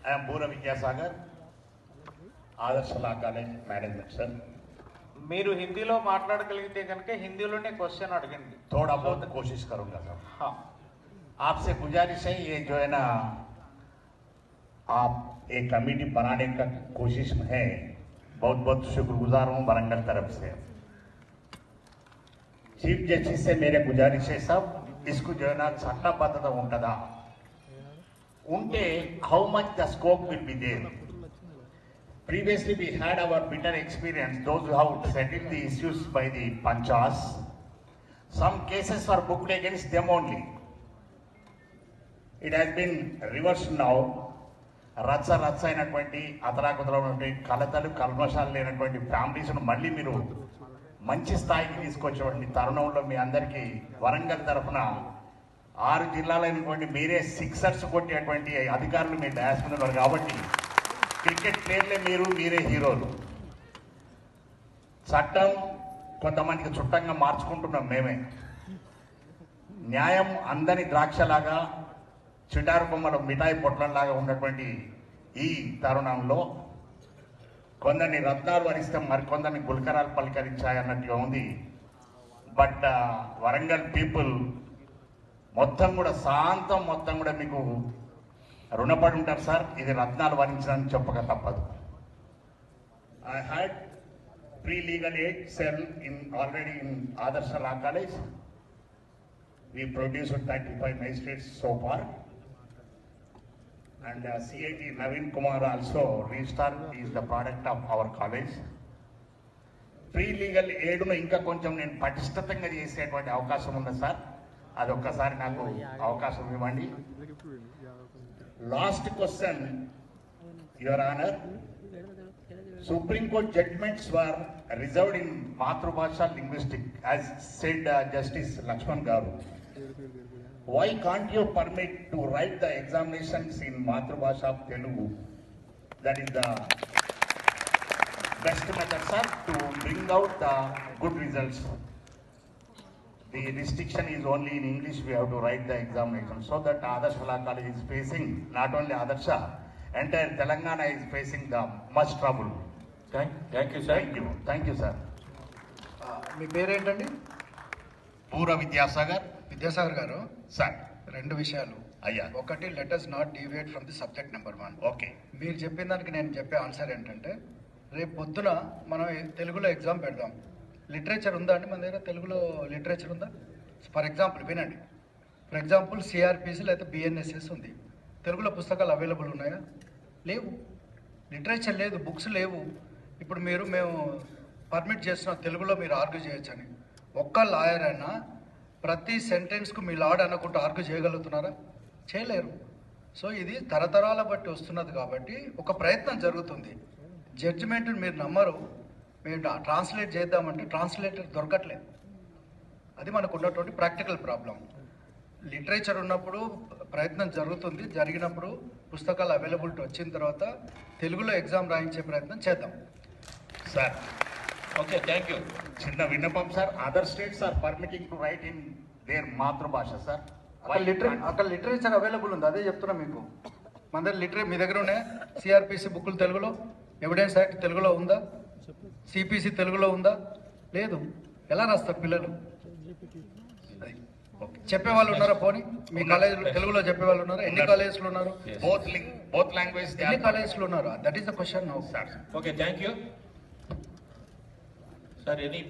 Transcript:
I am Bura Vidyasagar, Adarsh Law College Management, sir. మీరు హిందీలో మాట్లాడగలిగితే కనుక హిందీలోనే क्वेश्चन అడగండి. थोड़ा बहुत कोशिश करूंगा सर. हाँ. आपसे गुजारिश है ये जो है ना आप एक कमेटी बनाने का कोशिश में है, बहुत बहुत शुक्रगुजार हूँ वरंगल तरफ से. चीफ जस्टिस से मेरे गुजारिश है सब इसको जो है ना చట్టబద్ధత ఉంటుందా ఉంటే how much the scope will be there. Previously we had our bitter experience, those who have settled the issues by the panchas, some cases were booked against them only. It has been reversed now. రచ్చ అయినటువంటి అతలాకుతలైనటువంటి కలతలు కల్మషాలు లేనటువంటి ఫ్యామిలీస్ను మళ్ళీ మీరు మంచి స్థాయికి తీసుకొచ్చేటువంటి తరుణంలో మీ అందరికీ వరంగల్ తరఫున 6 జిల్లాలైనటువంటి మీరే సిక్సర్స్ కొట్టేటువంటి అధికారులు మీ డాష్ మీద ఉన్నారు కాబట్టి క్రికెట్ ప్లేయర్లే మీరే హీరోలు. చట్టం కొంతమందికి చుట్టంగా మార్చుకుంటున్నాం మేమే. న్యాయం అందని ద్రాక్షలాగా చిటారు బొమ్మల మిఠాయి పొట్లంలాగా ఉన్నటువంటి ఈ తరుణంలో కొందరిని రత్నాలు వరిస్తే మరికొందరిని గుల్కరాలు పలకరించాయన్నట్టుగా ఉంది. బట్ వరంగల్ పీపుల్ మొత్తం కూడా శాంతం మొత్తం కూడా మీకు రుణపడి ఉంటారు సార్. ఇది రత్నాలు వరించడానికి చెప్పక తప్పదు. I had pre legal aid cell already in ఆదర్శ law college. We produced 35 magistrates so far, and CIT Naveen Kumar also registrar is the product of our college. Free legal aid ను ఇంకా కొంచెం నేను పటిష్టంగా చేసేటువంటి అవకాశం ఉంది సార్. అది ఒక్కసారి నాకు అవకాశం ఇవ్వండి. Last question your honour, Supreme Court judgments were reserved in Matrubhasha linguistic as said Justice Lakshman Garu. Why can't you permit to write the examinations in Matrubhasha of Telugu? That is the best method, sir, to bring out the good results. The restriction is only in English. We have to write the examination so that Adarsh Law College is facing, not only Adarsha, entire Telangana is facing the much trouble. Thank you, sir. Thank you, sir. మీ పేరేంటండి? పూర విద్యాసాగర్. విద్యాసాగర్ గారు, sir 2 విషయాలు. అయ్యా. ఒకటి, let us not deviate from the subject number 1. Okay. మీరు చెప్పిన దానికి నేను చెప్పే ఆన్సర్ ఏంటంటే, రేపు పొద్దున మనం తెలుగులో ఎగ్జామ్ పెడదాం. లిటరేచర్ ఉందా అండి మన దగ్గర? తెలుగులో లిటరేచర్ ఉందా? ఫర్ ఎగ్జాంపుల్ వినండి, ఫర్ ఎగ్జాంపుల్ సిఆర్పిసి లేకపోతే బిఎన్ఎస్ఎస్ ఉంది. తెలుగులో పుస్తకాలు అవైలబుల్ ఉన్నాయా? లేవు. లిటరేచర్ లేదు, బుక్స్ లేవు. ఇప్పుడు మేము పర్మిట్ చేస్తున్నాం తెలుగులో మీరు ఆర్గ్యూ చేయొచ్చని. ఒక్క లాయర్ అయినా ప్రతి సెంటెన్స్కు మీ లాడ్ అనుకుంటూ ఆర్గ్యూ చేయగలుగుతున్నారా? చేయలేరు. సో ఇది తరతరాల బట్టి వస్తున్నది కాబట్టి ఒక ప్రయత్నం జరుగుతుంది. జడ్జిమెంట్ని మీరు నమ్మరు. మేము ట్రాన్స్లేట్ చేద్దామంటే ట్రాన్స్లేటర్ దొరకట్లేదు. అది మనకు ఉన్నటువంటి ప్రాక్టికల్ ప్రాబ్లం. లిటరేచర్ ఉన్నప్పుడు ప్రయత్నం జరుగుతుంది. జరిగినప్పుడు పుస్తకాలు అవైలబిలిటీ వచ్చిన తర్వాత తెలుగులో ఎగ్జామ్ రాయించే ప్రయత్నం చేద్దాం. Sir, Okay, thank you. చిన్న విన్నపం sir. Other states are permitting to write in their మాతృభాష సార్. అక్కడ లిటరేచర్ అవైలబుల్ ఉంది, అదే చెప్తున్నా మీకు. మన దగ్గర మీ దగ్గర ఉన్నాయి సిఆర్పిసి బుక్కులు తెలుగులో, ఎవిడెన్స్ యాక్ట్ తెలుగులో ఉందా? సిపిసి తెలుగులో ఉందా? లేదు. ఎలా రాస్తారు పిల్లలు? చెప్పేవాళ్ళు ఉన్నారా? పోనీ మీ కాలేజీలో తెలుగులో చెప్పేవాళ్ళు ఉన్నారా? ఎన్ని కాలేజెస్లో ఉన్నారు? బోత్ లాంగ్వేజ్ ఎన్ని కాలేజెస్లో ఉన్నారు? That is the question now. Okay, thank you. Sir, any